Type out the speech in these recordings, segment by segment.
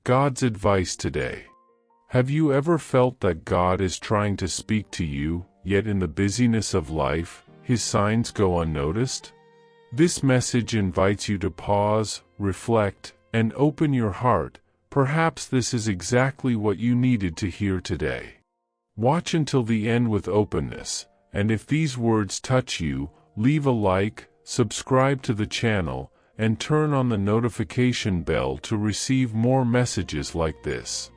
God's advice today. Have you ever felt that God is trying to speak to you, yet in the busyness of life, His signs go unnoticed? This message invites you to pause, reflect, and open your heart. Perhaps this is exactly what you needed to hear today. Watch until the end with openness, and if these words touch you, leave a like, subscribe to the channel, and turn on the notification bell to receive more messages like this.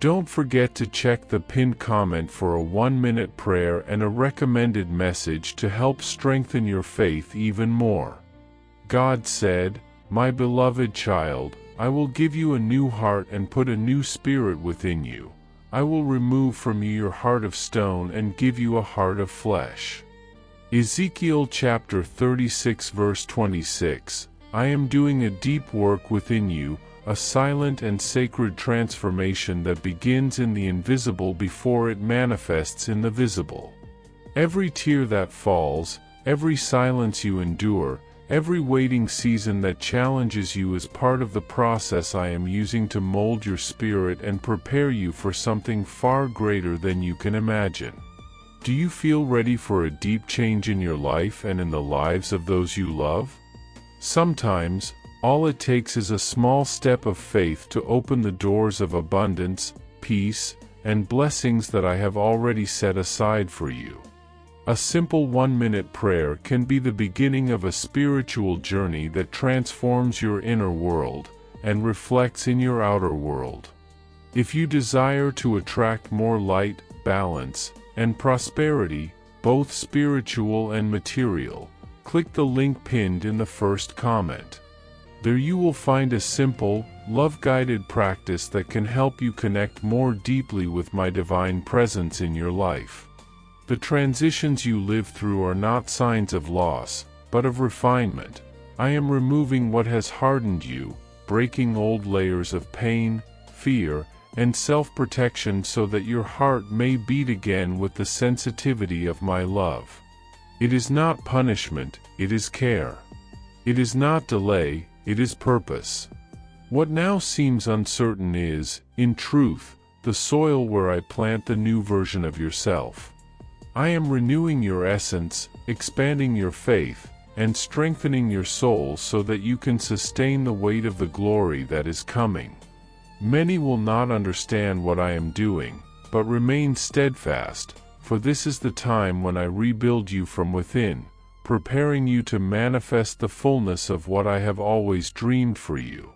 Don't forget to check the pinned comment for a 1-minute prayer and a recommended message to help strengthen your faith even more. God said, "My beloved child, I will give you a new heart and put a new spirit within you. I will remove from you your heart of stone and give you a heart of flesh." Ezekiel chapter 36 verse 26, I am doing a deep work within you, a silent and sacred transformation that begins in the invisible before it manifests in the visible. Every tear that falls, every silence you endure, every waiting season that challenges you is part of the process I am using to mold your spirit and prepare you for something far greater than you can imagine. Do you feel ready for a deep change in your life and in the lives of those you love? Sometimes, all it takes is a small step of faith to open the doors of abundance, peace, and blessings that I have already set aside for you. A simple 1-minute prayer can be the beginning of a spiritual journey that transforms your inner world and reflects in your outer world. If you desire to attract more light, balance, and prosperity, both spiritual and material, click the link pinned in the first comment. There you will find a simple, love-guided practice that can help you connect more deeply with my divine presence in your life. The transitions you live through are not signs of loss, but of refinement. I am removing what has hardened you, breaking old layers of pain, fear, and self-protection so that your heart may beat again with the sensitivity of my love. It is not punishment, it is care. It is not delay, it is purpose. What now seems uncertain is, in truth, the soil where I plant the new version of yourself. I am renewing your essence, expanding your faith, and strengthening your soul so that you can sustain the weight of the glory that is coming. Many will not understand what I am doing, but remain steadfast, for this is the time when I rebuild you from within, preparing you to manifest the fullness of what I have always dreamed for you.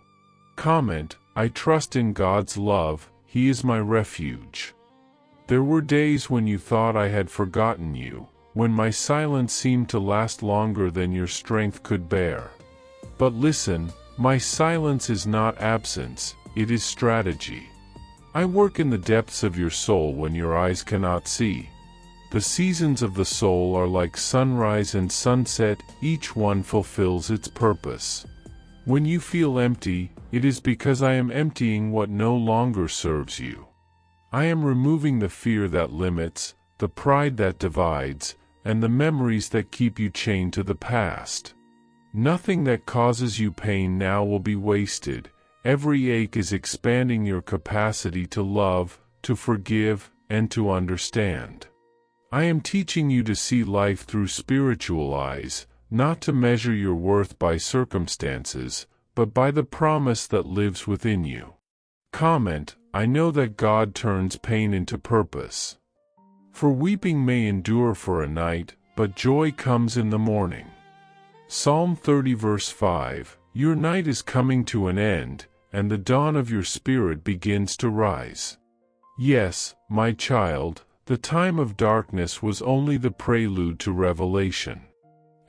Comment, I trust in God's love, He is my refuge. There were days when you thought I had forgotten you, when my silence seemed to last longer than your strength could bear. But listen, my silence is not absence, it is strategy. I work in the depths of your soul when your eyes cannot see. The seasons of the soul are like sunrise and sunset, each one fulfills its purpose. When you feel empty, it is because I am emptying what no longer serves you. I am removing the fear that limits, the pride that divides, and the memories that keep you chained to the past. Nothing that causes you pain now will be wasted. Every ache is expanding your capacity to love, to forgive, and to understand. I am teaching you to see life through spiritual eyes, not to measure your worth by circumstances, but by the promise that lives within you. Comment, I know that God turns pain into purpose. For weeping may endure for a night, but joy comes in the morning. Psalm 30 verse 5, Your night is coming to an end, and the dawn of your spirit begins to rise. Yes, my child, the time of darkness was only the prelude to revelation.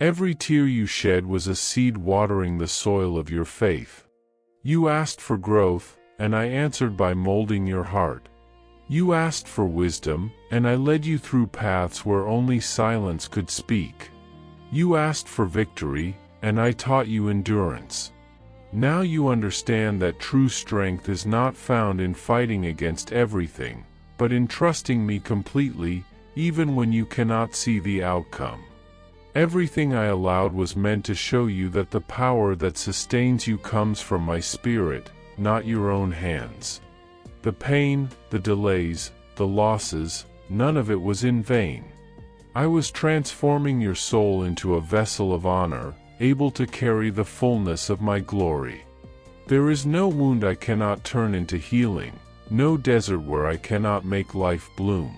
Every tear you shed was a seed watering the soil of your faith. You asked for growth, and I answered by molding your heart. You asked for wisdom, and I led you through paths where only silence could speak. You asked for victory, and I taught you endurance. Now you understand that true strength is not found in fighting against everything, but in trusting me completely, even when you cannot see the outcome. Everything I allowed was meant to show you that the power that sustains you comes from my spirit, not your own hands. The pain, the delays, the losses, none of it was in vain. I was transforming your soul into a vessel of honor, able to carry the fullness of my glory. There is no wound I cannot turn into healing, no desert where I cannot make life bloom.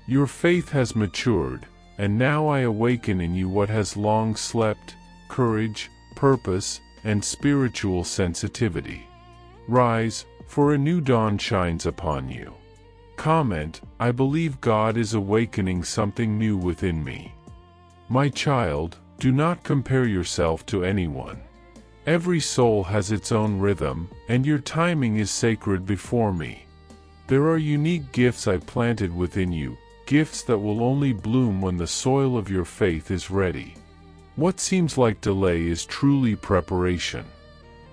Your faith has matured, and now I awaken in you what has long slept: courage, purpose, and spiritual sensitivity. Rise, for a new dawn shines upon you. Comment: I believe God is awakening something new within me. My child, do not compare yourself to anyone. Every soul has its own rhythm, and your timing is sacred before me. There are unique gifts I planted within you, gifts that will only bloom when the soil of your faith is ready. What seems like delay is truly preparation.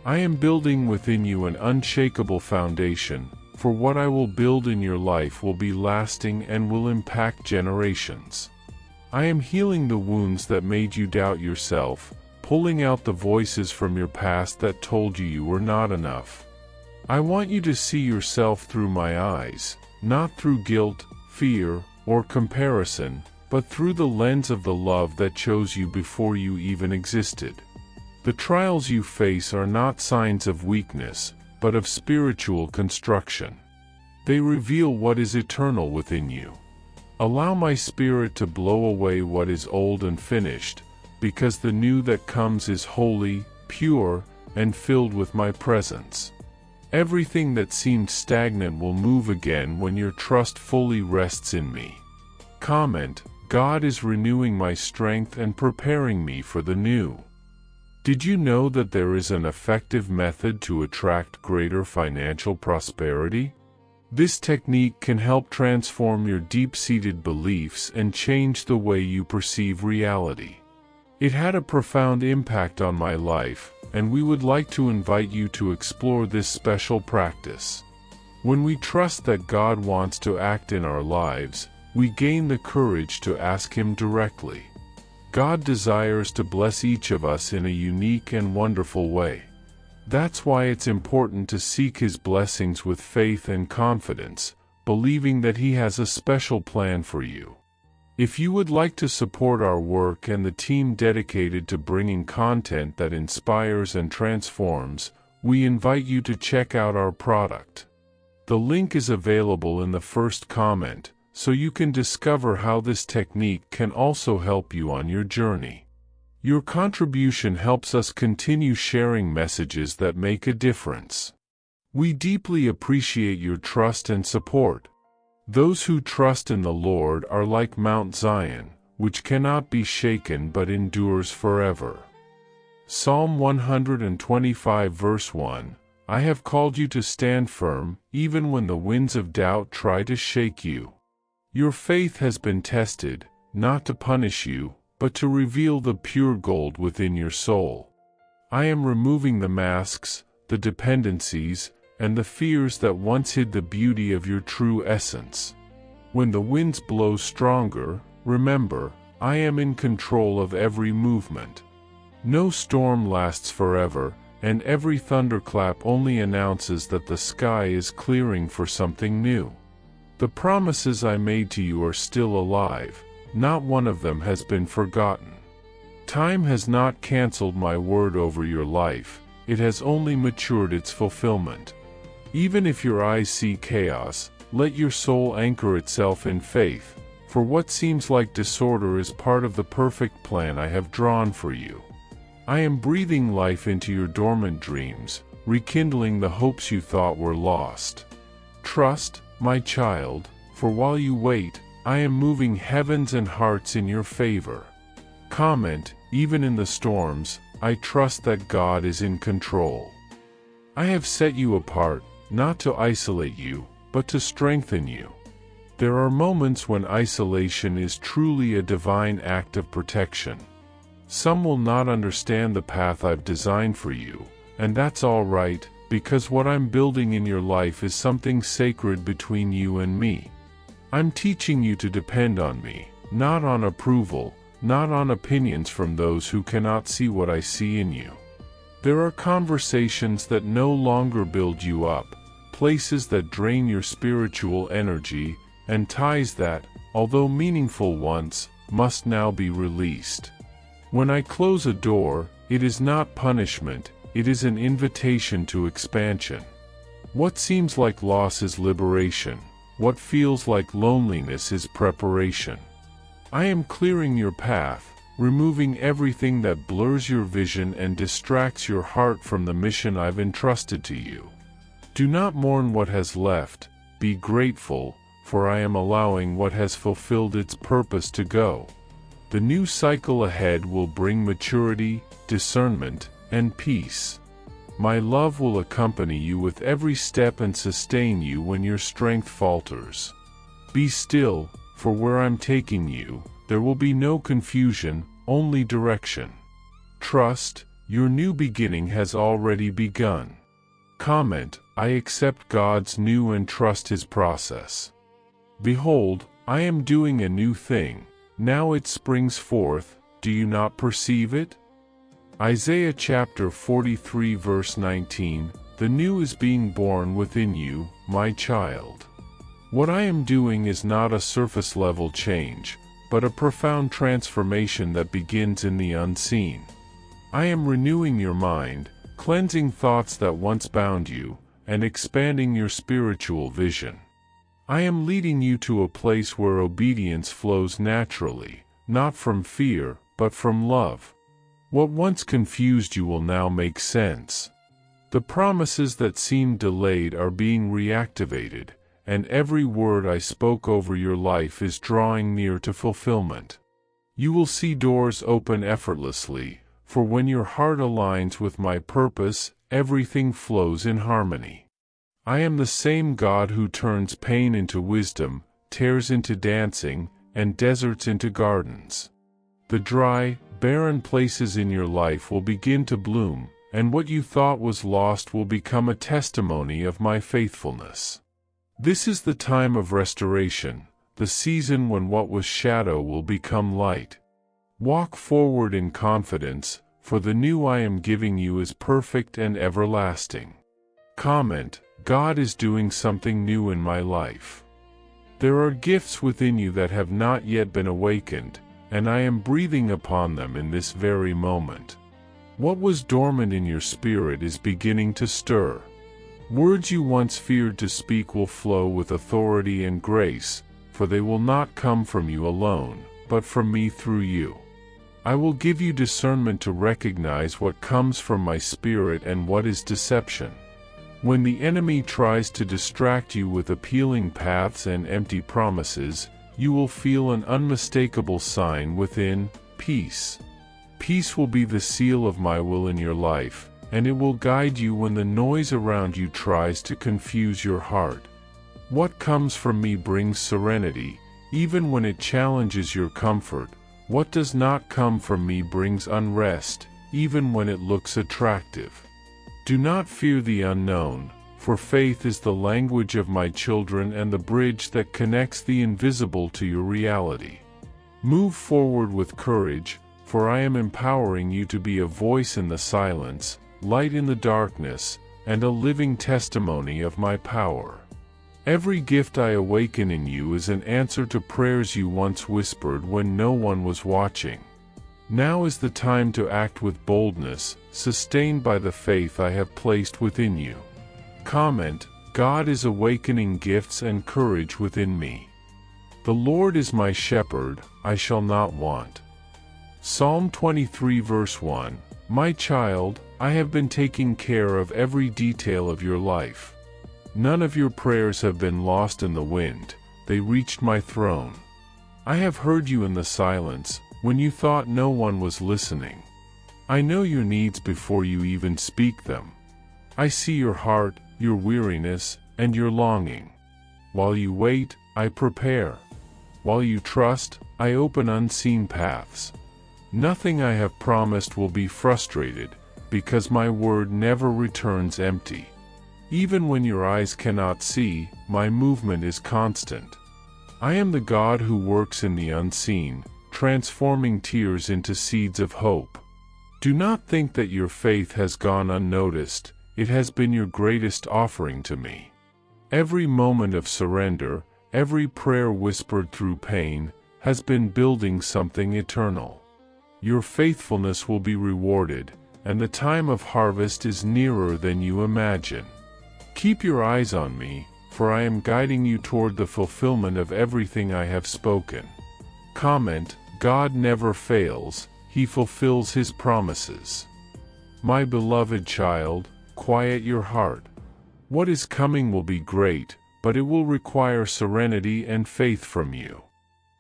I am building within you an unshakable foundation, for what I will build in your life will be lasting and will impact generations. I am healing the wounds that made you doubt yourself, pulling out the voices from your past that told you you were not enough. I want you to see yourself through my eyes, not through guilt, fear, or comparison, but through the lens of the love that chose you before you even existed. The trials you face are not signs of weakness, but of spiritual construction. They reveal what is eternal within you. Allow my Spirit to blow away what is old and finished, because the new that comes is holy, pure, and filled with my presence. Everything that seemed stagnant will move again when your trust fully rests in me. Comment: God is renewing my strength and preparing me for the new. Did you know that there is an effective method to attract greater financial prosperity? This technique can help transform your deep-seated beliefs and change the way you perceive reality. It had a profound impact on my life, and we would like to invite you to explore this special practice. When we trust that God wants to act in our lives, we gain the courage to ask Him directly. God desires to bless each of us in a unique and wonderful way. That's why it's important to seek His blessings with faith and confidence, believing that He has a special plan for you. If you would like to support our work and the team dedicated to bringing content that inspires and transforms, we invite you to check out our product. The link is available in the first comment, so you can discover how this technique can also help you on your journey. Your contribution helps us continue sharing messages that make a difference. We deeply appreciate your trust and support. Those who trust in the Lord are like Mount Zion, which cannot be shaken but endures forever. Psalm 125 verse 1, I have called you to stand firm, even when the winds of doubt try to shake you. Your faith has been tested, not to punish you, but to reveal the pure gold within your soul. I am removing the masks, the dependencies, and the fears that once hid the beauty of your true essence. When the winds blow stronger, remember, I am in control of every movement. No storm lasts forever, and every thunderclap only announces that the sky is clearing for something new. The promises I made to you are still alive. Not one of them has been forgotten. Time has not canceled my word over your life, it has only matured its fulfillment. Even if your eyes see chaos, let your soul anchor itself in faith, for what seems like disorder is part of the perfect plan I have drawn for you. I am breathing life into your dormant dreams, rekindling the hopes you thought were lost. Trust, my child, for while you wait, I am moving heavens and hearts in your favor. Comment, even in the storms, I trust that God is in control. I have set you apart, not to isolate you, but to strengthen you. There are moments when isolation is truly a divine act of protection. Some will not understand the path I've designed for you, and that's all right, because what I'm building in your life is something sacred between you and me. I'm teaching you to depend on me, not on approval, not on opinions from those who cannot see what I see in you. There are conversations that no longer build you up, places that drain your spiritual energy, and ties that, although meaningful once, must now be released. When I close a door, it is not punishment, it is an invitation to expansion. What seems like loss is liberation. What feels like loneliness is preparation. I am clearing your path, removing everything that blurs your vision and distracts your heart from the mission I've entrusted to you. Do not mourn what has left, be grateful, for I am allowing what has fulfilled its purpose to go. The new cycle ahead will bring maturity, discernment, and peace. My love will accompany you with every step and sustain you when your strength falters. Be still, for where I'm taking you, there will be no confusion, only direction. Trust, your new beginning has already begun. Comment, I accept God's new and trust His process. Behold, I am doing a new thing, now it springs forth, do you not perceive it? Isaiah chapter 43 verse 19, the new is being born within you, my child. What I am doing is not a surface-level change, but a profound transformation that begins in the unseen. I am renewing your mind, cleansing thoughts that once bound you, and expanding your spiritual vision. I am leading you to a place where obedience flows naturally, not from fear, but from love. What once confused you will now make sense. The promises that seemed delayed are being reactivated, and every word I spoke over your life is drawing near to fulfillment. You will see doors open effortlessly, for when your heart aligns with my purpose, everything flows in harmony. I am the same God who turns pain into wisdom, tears into dancing, and deserts into gardens. The dry, barren places in your life will begin to bloom, and what you thought was lost will become a testimony of my faithfulness. This is the time of restoration, the season when what was shadow will become light. Walk forward in confidence, for the new I am giving you is perfect and everlasting. Comment, God is doing something new in my life. There are gifts within you that have not yet been awakened, and I am breathing upon them in this very moment. What was dormant in your spirit is beginning to stir. Words you once feared to speak will flow with authority and grace, for they will not come from you alone, but from me through you. I will give you discernment to recognize what comes from my spirit and what is deception. When the enemy tries to distract you with appealing paths and empty promises, you will feel an unmistakable sign within, peace. Peace will be the seal of my will in your life, and it will guide you when the noise around you tries to confuse your heart. What comes from me brings serenity, even when it challenges your comfort. What does not come from me brings unrest, even when it looks attractive. Do not fear the unknown, for faith is the language of my children and the bridge that connects the invisible to your reality. Move forward with courage, for I am empowering you to be a voice in the silence, light in the darkness, and a living testimony of my power. Every gift I awaken in you is an answer to prayers you once whispered when no one was watching. Now is the time to act with boldness, sustained by the faith I have placed within you. Comment, God is awakening gifts and courage within me. The Lord is my shepherd, I shall not want. Psalm 23 verse 1, My child, I have been taking care of every detail of your life. None of your prayers have been lost in the wind, they reached my throne. I have heard you in the silence, when you thought no one was listening. I know your needs before you even speak them. I see your heart, your weariness, and your longing. While you wait, I prepare. While you trust, I open unseen paths. Nothing I have promised will be frustrated, because my word never returns empty. Even when your eyes cannot see, my movement is constant. I am the God who works in the unseen, transforming tears into seeds of hope. Do not think that your faith has gone unnoticed. It has been your greatest offering to me. Every moment of surrender, every prayer whispered through pain, has been building something eternal. Your faithfulness will be rewarded, and the time of harvest is nearer than you imagine. Keep your eyes on me, for I am guiding you toward the fulfillment of everything I have spoken. Comment: God never fails, He fulfills His promises. My beloved child, quiet your heart. What is coming will be great, but it will require serenity and faith from you.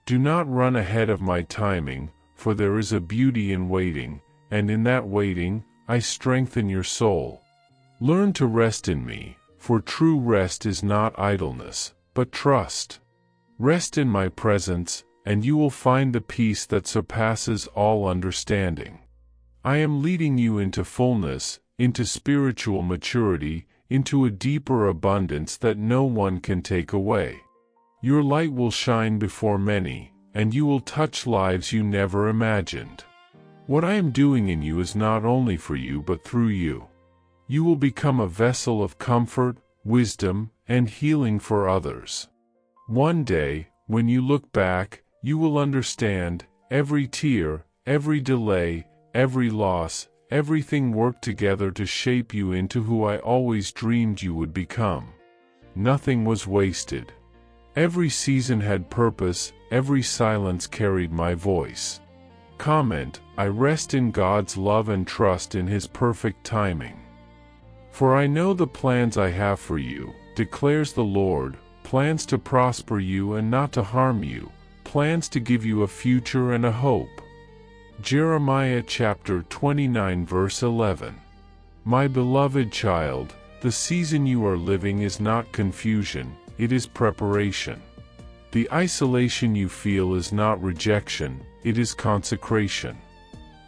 Do not run ahead of my timing, for there is a beauty in waiting, and in that waiting, I strengthen your soul. Learn to rest in me, for true rest is not idleness, but trust. Rest in my presence, and you will find the peace that surpasses all understanding. I am leading you into fullness, into spiritual maturity, into a deeper abundance that no one can take away. Your light will shine before many, and you will touch lives you never imagined. What I am doing in you is not only for you but through you. You will become a vessel of comfort, wisdom, and healing for others. One day, when you look back, you will understand, every tear, every delay, every loss, everything worked together to shape you into who I always dreamed you would become. Nothing was wasted. Every season had purpose, every silence carried my voice. Comment: I rest in God's love and trust in His perfect timing. For I know the plans I have for you, declares the Lord, plans to prosper you and not to harm you, plans to give you a future and a hope. Jeremiah chapter 29 verse 11. My beloved child, the season you are living is not confusion, it is preparation. The isolation you feel is not rejection, it is consecration.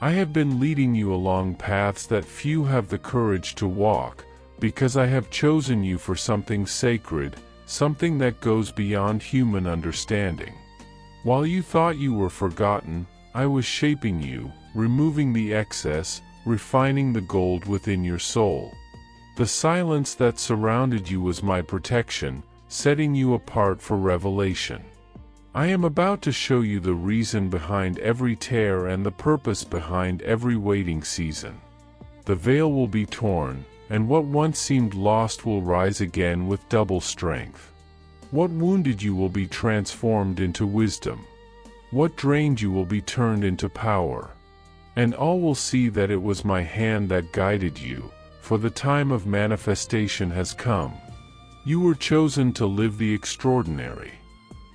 I have been leading you along paths that few have the courage to walk, because I have chosen you for something sacred, something that goes beyond human understanding. While you thought you were forgotten, I was shaping you, removing the excess, refining the gold within your soul. The silence that surrounded you was my protection, setting you apart for revelation. I am about to show you the reason behind every tear and the purpose behind every waiting season. The veil will be torn, and what once seemed lost will rise again with double strength. What wounded you will be transformed into wisdom. What drained you will be turned into power. And all will see that it was my hand that guided you, for the time of manifestation has come. You were chosen to live the extraordinary.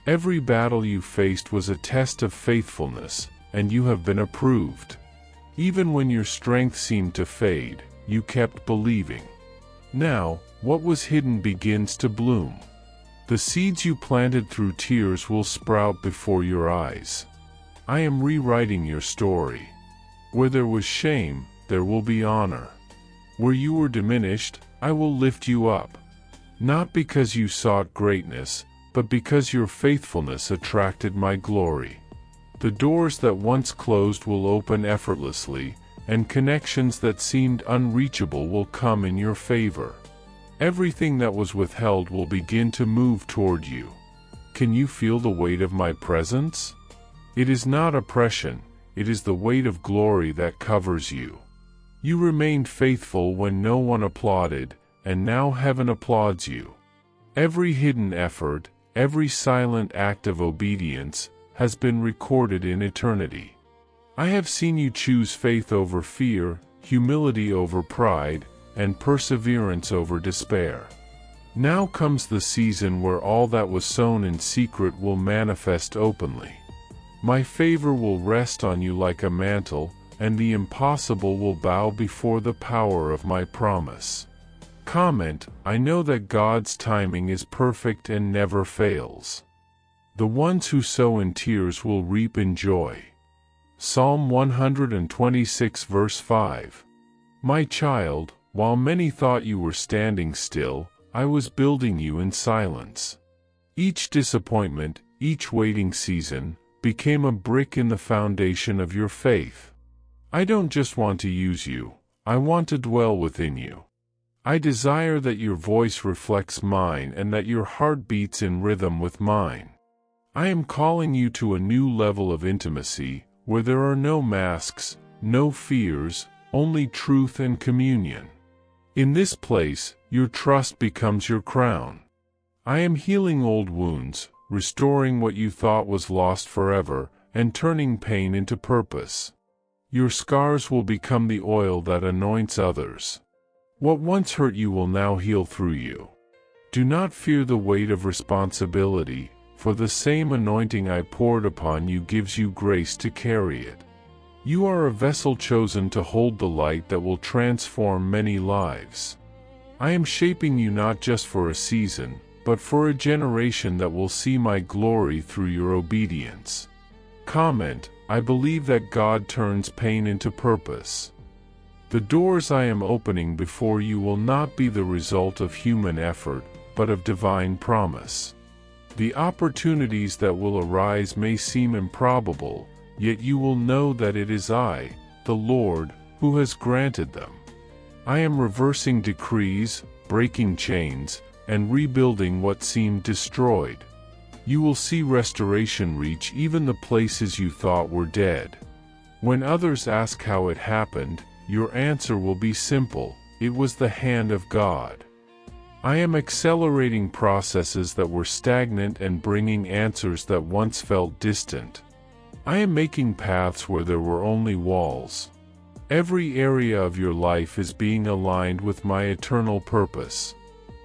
Every battle you faced was a test of faithfulness, and you have been approved. Even when your strength seemed to fade, you kept believing. Now, what was hidden begins to bloom. The seeds you planted through tears will sprout before your eyes. I am rewriting your story. Where there was shame, there will be honor. Where you were diminished, I will lift you up. Not because you sought greatness, but because your faithfulness attracted my glory. The doors that once closed will open effortlessly, and connections that seemed unreachable will come in your favor. Everything that was withheld will begin to move toward you. Can you feel the weight of my presence? It is not oppression, it is the weight of glory that covers you. You remained faithful when no one applauded, and now heaven applauds you. Every hidden effort, every silent act of obedience, has been recorded in eternity. I have seen you choose faith over fear, humility over pride, and perseverance over despair. Now comes the season where all that was sown in secret will manifest openly. My favor will rest on you like a mantle, and the impossible will bow before the power of my promise. Comment: I know that God's timing is perfect and never fails. The ones who sow in tears will reap in joy. Psalm 126 verse 5. My child, while many thought you were standing still, I was building you in silence. Each disappointment, each waiting season, became a brick in the foundation of your faith. I don't just want to use you, I want to dwell within you. I desire that your voice reflects mine and that your heart beats in rhythm with mine. I am calling you to a new level of intimacy, where there are no masks, no fears, only truth and communion. In this place, your trust becomes your crown. I am healing old wounds, restoring what you thought was lost forever, and turning pain into purpose. Your scars will become the oil that anoints others. What once hurt you will now heal through you. Do not fear the weight of responsibility, for the same anointing I poured upon you gives you grace to carry it. You are a vessel chosen to hold the light that will transform many lives. I am shaping you not just for a season, but for a generation that will see my glory through your obedience. Comment: I believe that God turns pain into purpose. The doors I am opening before you will not be the result of human effort, but of divine promise. The opportunities that will arise may seem improbable, yet you will know that it is I, the Lord, who has granted them. I am reversing decrees, breaking chains, and rebuilding what seemed destroyed. You will see restoration reach even the places you thought were dead. When others ask how it happened, your answer will be simple: it was the hand of God. I am accelerating processes that were stagnant and bringing answers that once felt distant. I am making paths where there were only walls. Every area of your life is being aligned with my eternal purpose.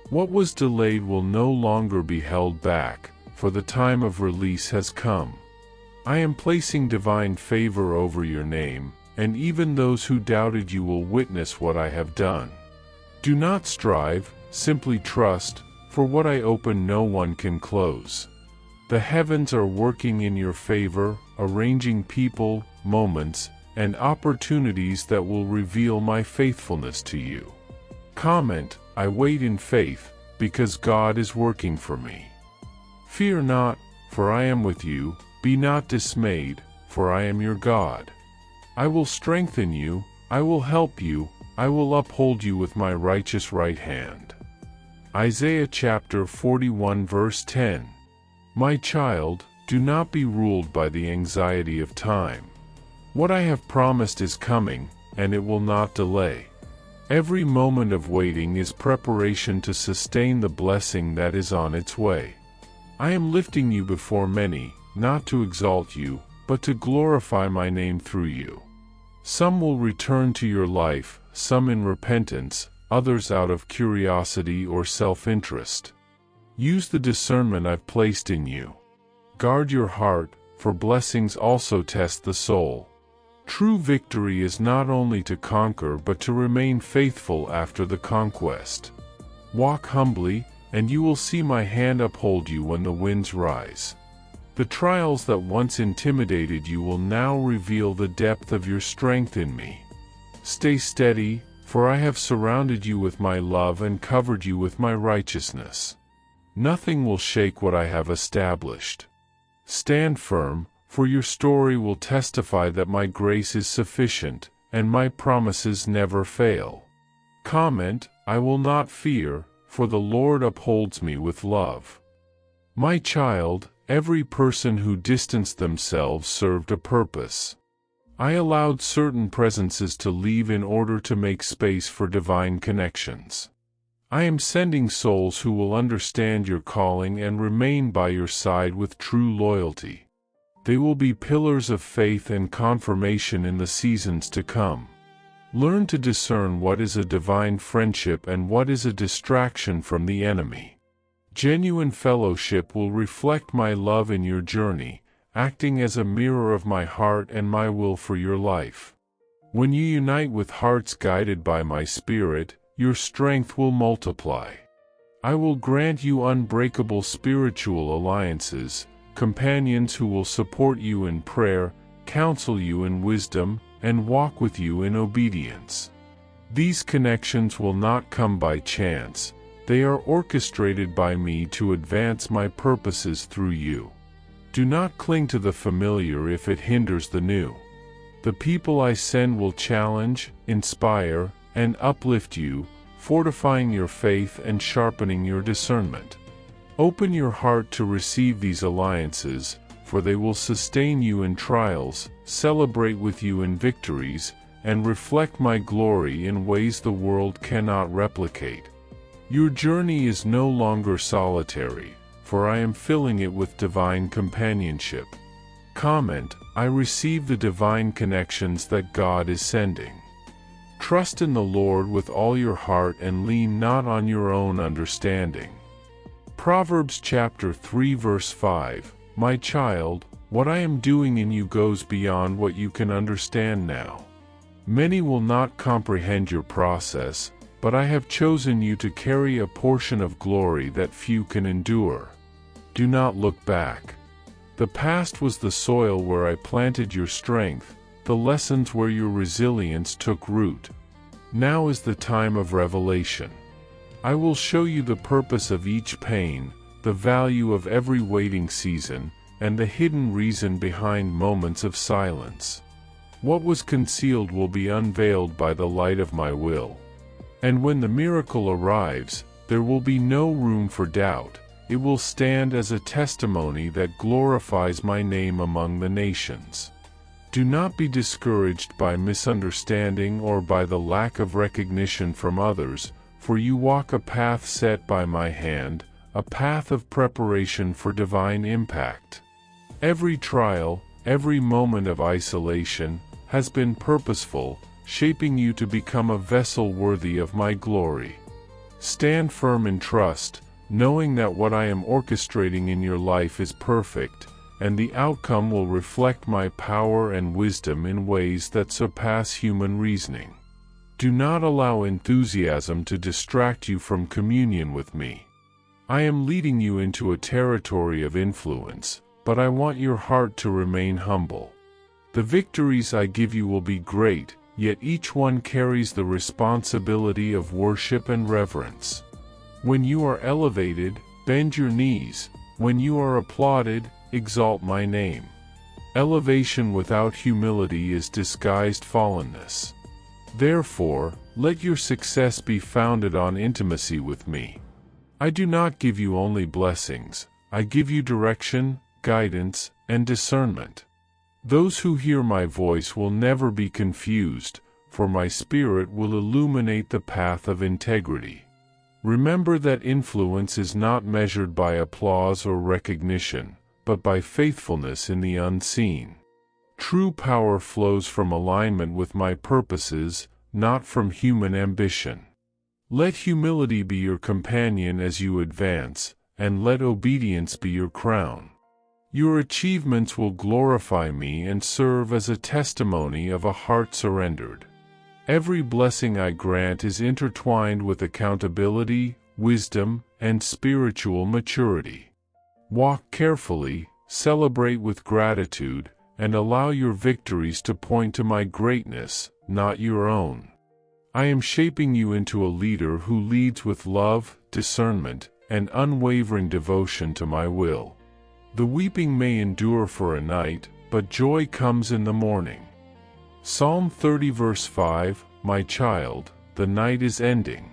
What was delayed will no longer be held back, for the time of release has come. I am placing divine favor over your name, and even those who doubted you will witness what I have done. Do not strive, simply trust, for what I open no one can close. The heavens are working in your favor, arranging people, moments, and opportunities that will reveal my faithfulness to you. Comment: I wait in faith, because God is working for me. Fear not, for I am with you, be not dismayed, for I am your God. I will strengthen you, I will help you, I will uphold you with my righteous right hand. Isaiah chapter 41 verse 10. My child, do not be ruled by the anxiety of time. What I have promised is coming, and it will not delay. Every moment of waiting is preparation to sustain the blessing that is on its way. I am lifting you before many, not to exalt you, but to glorify my name through you. Some will return to your life, some in repentance, others out of curiosity or self-interest. Use the discernment I've placed in you. Guard your heart, for blessings also test the soul. True victory is not only to conquer but to remain faithful after the conquest. Walk humbly, and you will see my hand uphold you when the winds rise. The trials that once intimidated you will now reveal the depth of your strength in me. Stay steady, for I have surrounded you with my love and covered you with my righteousness. Nothing will shake what I have established. Stand firm, for your story will testify that my grace is sufficient, and my promises never fail. Comment: I will not fear, for the Lord upholds me with love. My child, every person who distanced themselves served a purpose. I allowed certain presences to leave in order to make space for divine connections. I am sending souls who will understand your calling and remain by your side with true loyalty. They will be pillars of faith and confirmation in the seasons to come. Learn to discern what is a divine friendship and what is a distraction from the enemy. Genuine fellowship will reflect my love in your journey, acting as a mirror of my heart and my will for your life. When you unite with hearts guided by my Spirit, your strength will multiply. I will grant you unbreakable spiritual alliances, companions who will support you in prayer, counsel you in wisdom, and walk with you in obedience. These connections will not come by chance. They are orchestrated by me to advance my purposes through you. Do not cling to the familiar if it hinders the new. The people I send will challenge, inspire, and uplift you, fortifying your faith and sharpening your discernment. Open your heart to receive these alliances, for they will sustain you in trials, celebrate with you in victories, and reflect my glory in ways the world cannot replicate. Your journey is no longer solitary, for I am filling it with divine companionship. Comment: I receive the divine connections that God is sending. Trust in the Lord with all your heart and lean not on your own understanding. Proverbs chapter 3 verse 5, My child, what I am doing in you goes beyond what you can understand now. Many will not comprehend your process, but I have chosen you to carry a portion of glory that few can endure. Do not look back. The past was the soil where I planted your strength, the lessons where your resilience took root. Now is the time of revelation. I will show you the purpose of each pain, the value of every waiting season, and the hidden reason behind moments of silence. What was concealed will be unveiled by the light of my will. And when the miracle arrives, there will be no room for doubt. It will stand as a testimony that glorifies my name among the nations. Do not be discouraged by misunderstanding or by the lack of recognition from others, for you walk a path set by my hand, a path of preparation for divine impact. Every trial, every moment of isolation, has been purposeful, shaping you to become a vessel worthy of my glory. Stand firm in trust, knowing that what I am orchestrating in your life is perfect, and the outcome will reflect my power and wisdom in ways that surpass human reasoning. Do not allow enthusiasm to distract you from communion with me. I am leading you into a territory of influence, but I want your heart to remain humble. The victories I give you will be great, yet each one carries the responsibility of worship and reverence. When you are elevated, bend your knees. When you are applauded, exalt my name. Elevation without humility is disguised fallenness. Therefore, let your success be founded on intimacy with me. I do not give you only blessings, I give you direction, guidance, and discernment. Those who hear my voice will never be confused, for my Spirit will illuminate the path of integrity. Remember that influence is not measured by applause or recognition, but by faithfulness in the unseen. True power flows from alignment with my purposes, not from human ambition. Let humility be your companion as you advance, and let obedience be your crown. Your achievements will glorify me and serve as a testimony of a heart surrendered. Every blessing I grant is intertwined with accountability, wisdom, and spiritual maturity. Walk carefully, celebrate with gratitude, and allow your victories to point to my greatness, not your own. I am shaping you into a leader who leads with love, discernment, and unwavering devotion to my will. The weeping may endure for a night, but joy comes in the morning. Psalm 30 verse 5, My child, the night is ending.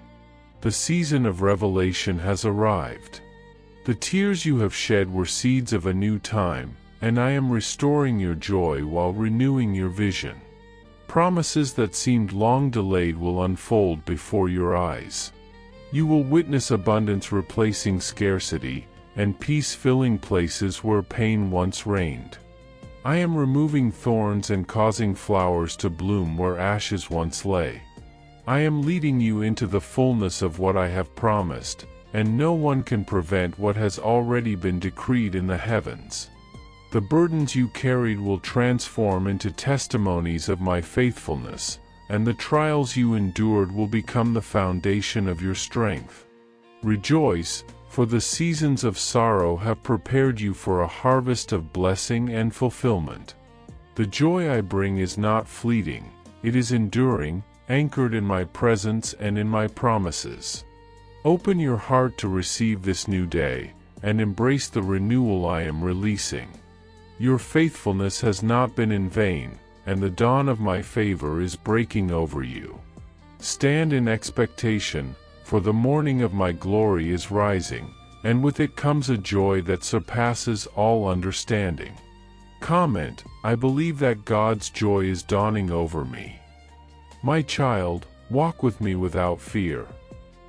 The season of revelation has arrived. The tears you have shed were seeds of a new time, and I am restoring your joy while renewing your vision. Promises that seemed long delayed will unfold before your eyes. You will witness abundance replacing scarcity, and peace filling places where pain once reigned. I am removing thorns and causing flowers to bloom where ashes once lay. I am leading you into the fullness of what I have promised, and no one can prevent what has already been decreed in the heavens. The burdens you carried will transform into testimonies of my faithfulness, and the trials you endured will become the foundation of your strength. Rejoice, for the seasons of sorrow have prepared you for a harvest of blessing and fulfillment. The joy I bring is not fleeting, it is enduring, anchored in my presence and in my promises. Open your heart to receive this new day, and embrace the renewal I am releasing. Your faithfulness has not been in vain, and the dawn of my favor is breaking over you. Stand in expectation, for the morning of my glory is rising, and with it comes a joy that surpasses all understanding. Comment: I believe that God's joy is dawning over me. My child, walk with me without fear.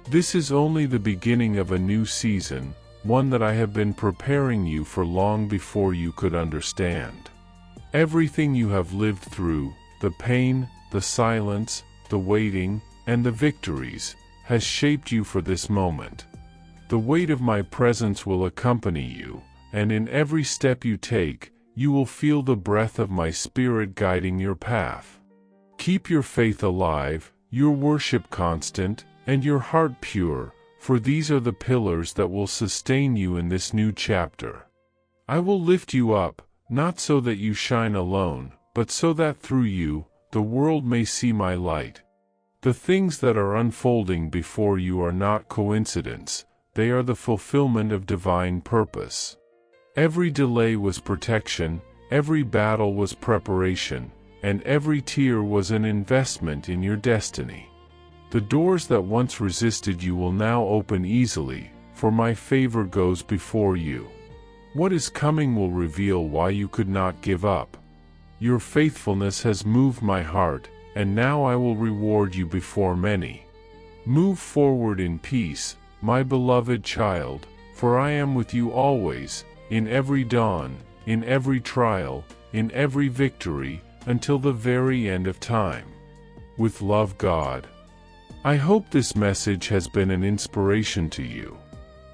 This is only the beginning of a new season, one that I have been preparing you for long before you could understand. Everything you have lived through, the pain, the silence, the waiting, and the victories, has shaped you for this moment. The weight of my presence will accompany you, and in every step you take, you will feel the breath of my Spirit guiding your path. Keep your faith alive, your worship constant, and your heart pure, for these are the pillars that will sustain you in this new chapter. I will lift you up, not so that you shine alone, but so that through you, the world may see my light. The things that are unfolding before you are not coincidence, they are the fulfillment of divine purpose. Every delay was protection, every battle was preparation, and every tear was an investment in your destiny. The doors that once resisted you will now open easily, for my favor goes before you. What is coming will reveal why you could not give up. Your faithfulness has moved my heart, and now I will reward you before many. Move forward in peace, my beloved child, for I am with you always, in every dawn, in every trial, in every victory, until the very end of time. With love, God. I hope this message has been an inspiration to you.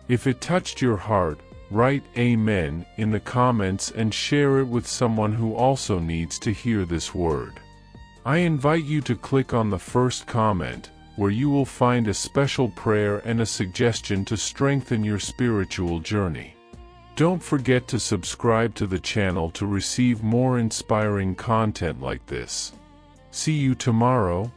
If it touched your heart, write Amen in the comments and share it with someone who also needs to hear this word. I invite you to click on the first comment, where you will find a special prayer and a suggestion to strengthen your spiritual journey. Don't forget to subscribe to the channel to receive more inspiring content like this. See you tomorrow.